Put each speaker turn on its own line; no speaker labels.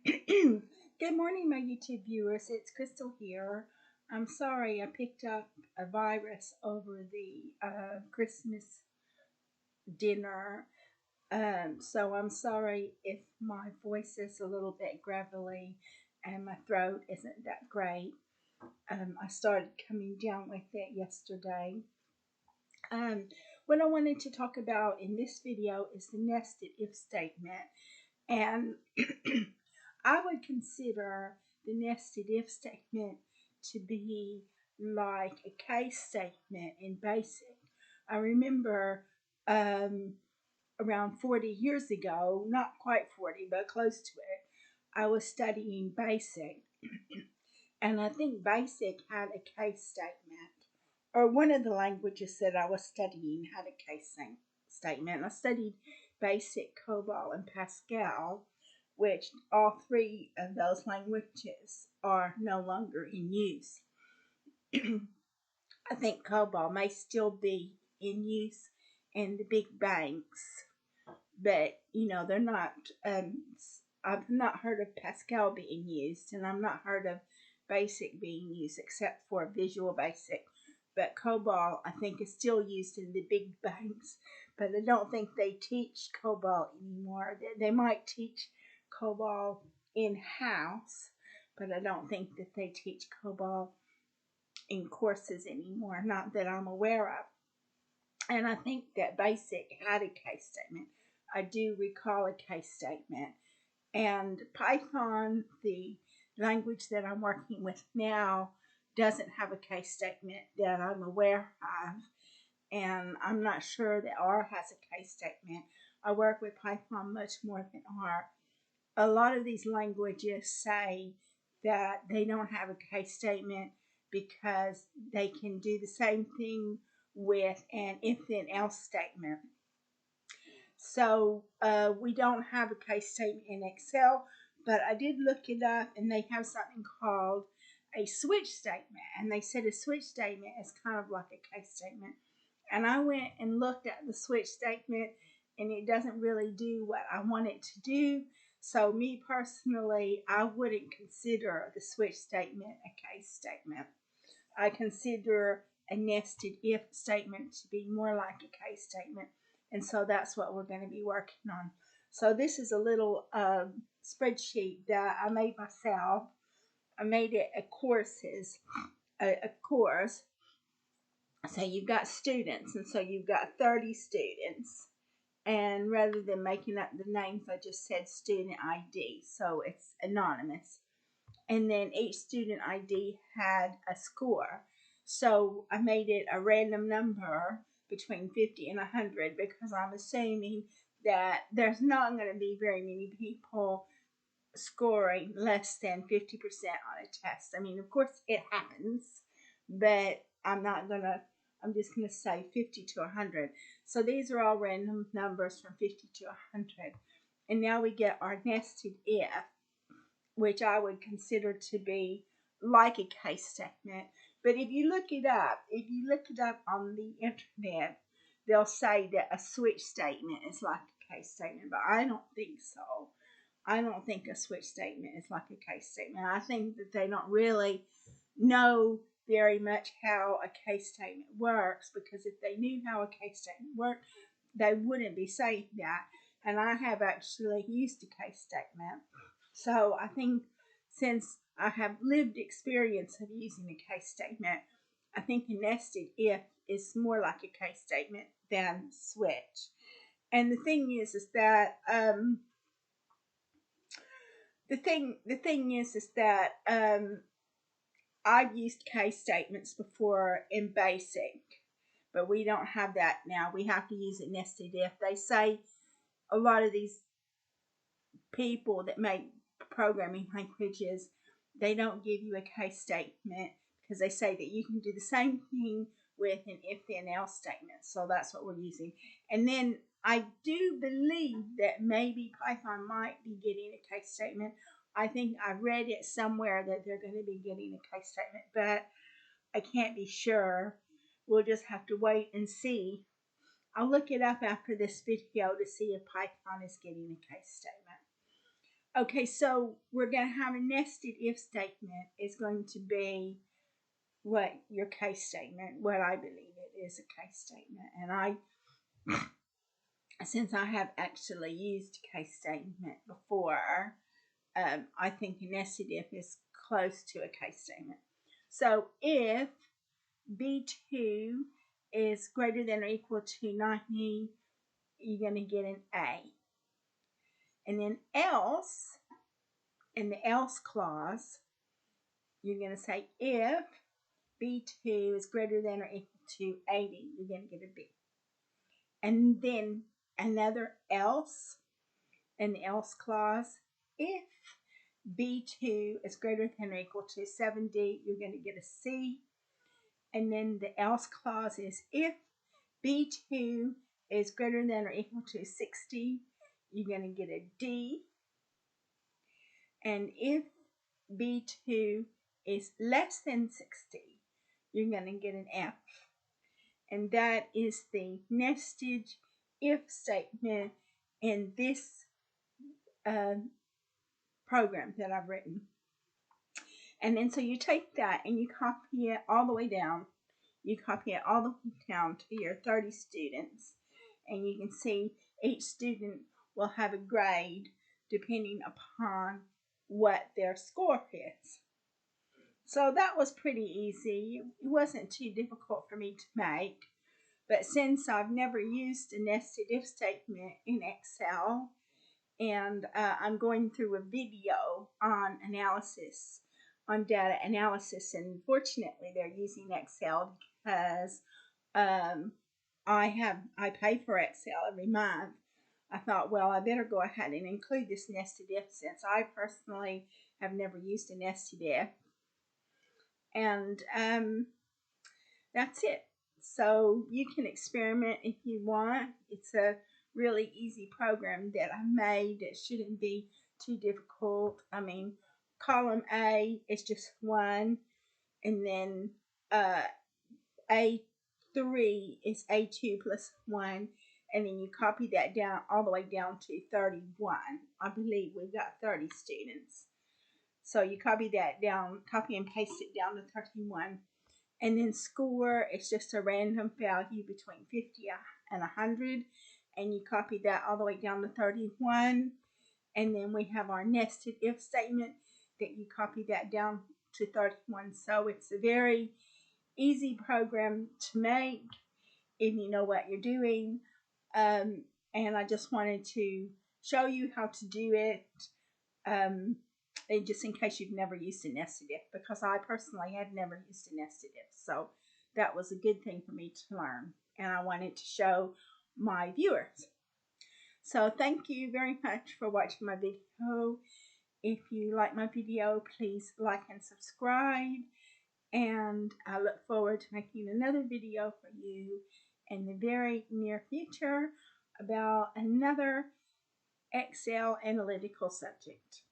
Good morning, my YouTube viewers. It's Crystal here. I'm sorry I picked up a virus over the Christmas dinner. So I'm sorry if my voice is a little bit gravelly and my throat isn't that great. I started coming down with it yesterday. Um, what I wanted to talk about in this video is the nested if statement. And I would consider the nested if statement to be like a case statement in BASIC. I remember around 40 years ago, not quite 40, but close to it, I was studying BASIC. And I think BASIC had a case statement, or one of the languages that I was studying had a case statement. I studied BASIC, COBOL, and Pascal, which all three of those languages are no longer in use. I think COBOL may still be in use in the big banks, but they're not. I've not heard of Pascal being used, and I've not heard of BASIC being used except for Visual Basic. But COBOL, I think, is still used in the big banks, but I don't think they teach COBOL anymore. They might teach COBOL in-house, but I don't think that they teach COBOL in courses anymore, not that I'm aware of. And I think that BASIC had a case statement. I do recall a case statement. And Python, the language that I'm working with now, doesn't have a case statement that I'm aware of. And I'm not sure that R has a case statement. I work with Python much more than R. A lot of these languages say that they don't have a case statement because they can do the same thing with an if then else statement. So we don't have a case statement in Excel, but I did look it up, and they have something called a switch statement. And they said a switch statement is kind of like a case statement. And I went and looked at the switch statement, and it doesn't really do what I want it to do. So me personally, I wouldn't consider the switch statement a case statement. I consider a nested if statement to be more like a case statement. And so that's what we're going to be working on. So this is a little spreadsheet that I made myself. I made it a course. So you've got students, and so you've got 30 students. And rather than making up the names, I just said student ID. So it's anonymous. And then each student ID had a score. So I made it a random number between 50 and 100 because I'm assuming that there's not going to be very many people scoring less than 50% on a test. I mean, of course it happens, but I'm just going to say 50 to 100. So these are all random numbers from 50 to 100. And now we get our nested if, which I would consider to be like a case statement. But if you look it up on the internet, they'll say that a switch statement is like a case statement, but I don't think so. I don't think a switch statement is like a case statement. I think that they don't really know very much how a case statement works, because if they knew how a case statement worked, they wouldn't be saying that. And I have actually used a case statement. So I think since I have lived experience of using a case statement, I think a nested if is more like a case statement than switch. And the thing is that I've used case statements before in BASIC, but we don't have that now. We have to use a nested if. They say a lot of these people that make programming languages, they don't give you a case statement because they say that you can do the same thing with an if then else statement. So that's what we're using. And then I do believe that maybe Python might be getting a case statement. I think I read it somewhere that they're going to be getting a case statement, but I can't be sure. We'll just have to wait and see. I'll look it up after this video to see if Python is getting a case statement. Okay, so we're going to have a nested if statement. Is going to be what your case statement, what I believe it is a case statement. And since I have actually used case statement before, I think a nested if is close to a case statement. So if B2 is greater than or equal to 90, you're going to get an A. And then else, in the else clause, you're going to say if B2 is greater than or equal to 80, you're going to get a B. And then another else in the else clause, if B2 is greater than or equal to 70, you're going to get a C. And then the else clause is if B2 is greater than or equal to 60, you're going to get a D. And if B2 is less than 60, you're going to get an F. And that is the nested if statement in this program that I've written. And then so you take that and you copy it all the way down. You copy it all the way down to your 30 students. And you can see each student will have a grade depending upon what their score is. So that was pretty easy. It wasn't too difficult for me to make. But since I've never used a nested if statement in Excel, and I'm going through a video on analysis, on data analysis, and fortunately they're using Excel because I pay for Excel every month. I thought, well, I better go ahead and include this nested if since I personally have never used a nested if. And that's it. So you can experiment if you want. It's a really easy program that I made. It shouldn't be too difficult. I mean, column A is just 1, and then A3 is A2 plus 1, and then you copy that down all the way down to 31. I believe we've got 30 students. So you copy that down, copy and paste it down to 31. And then score is just a random value between 50 and 100. And you copy that all the way down to 31. And then we have our nested if statement that you copy that down to 31. So it's a very easy program to make if you know what you're doing. And I just wanted to show you how to do it. Just in case you've never used a nested if, because I personally had never used a nested if. So that was a good thing for me to learn, and I wanted to show my viewers. So thank you very much for watching my video. If you like my video, please like and subscribe, and I look forward to making another video for you in the very near future about another Excel analytical subject.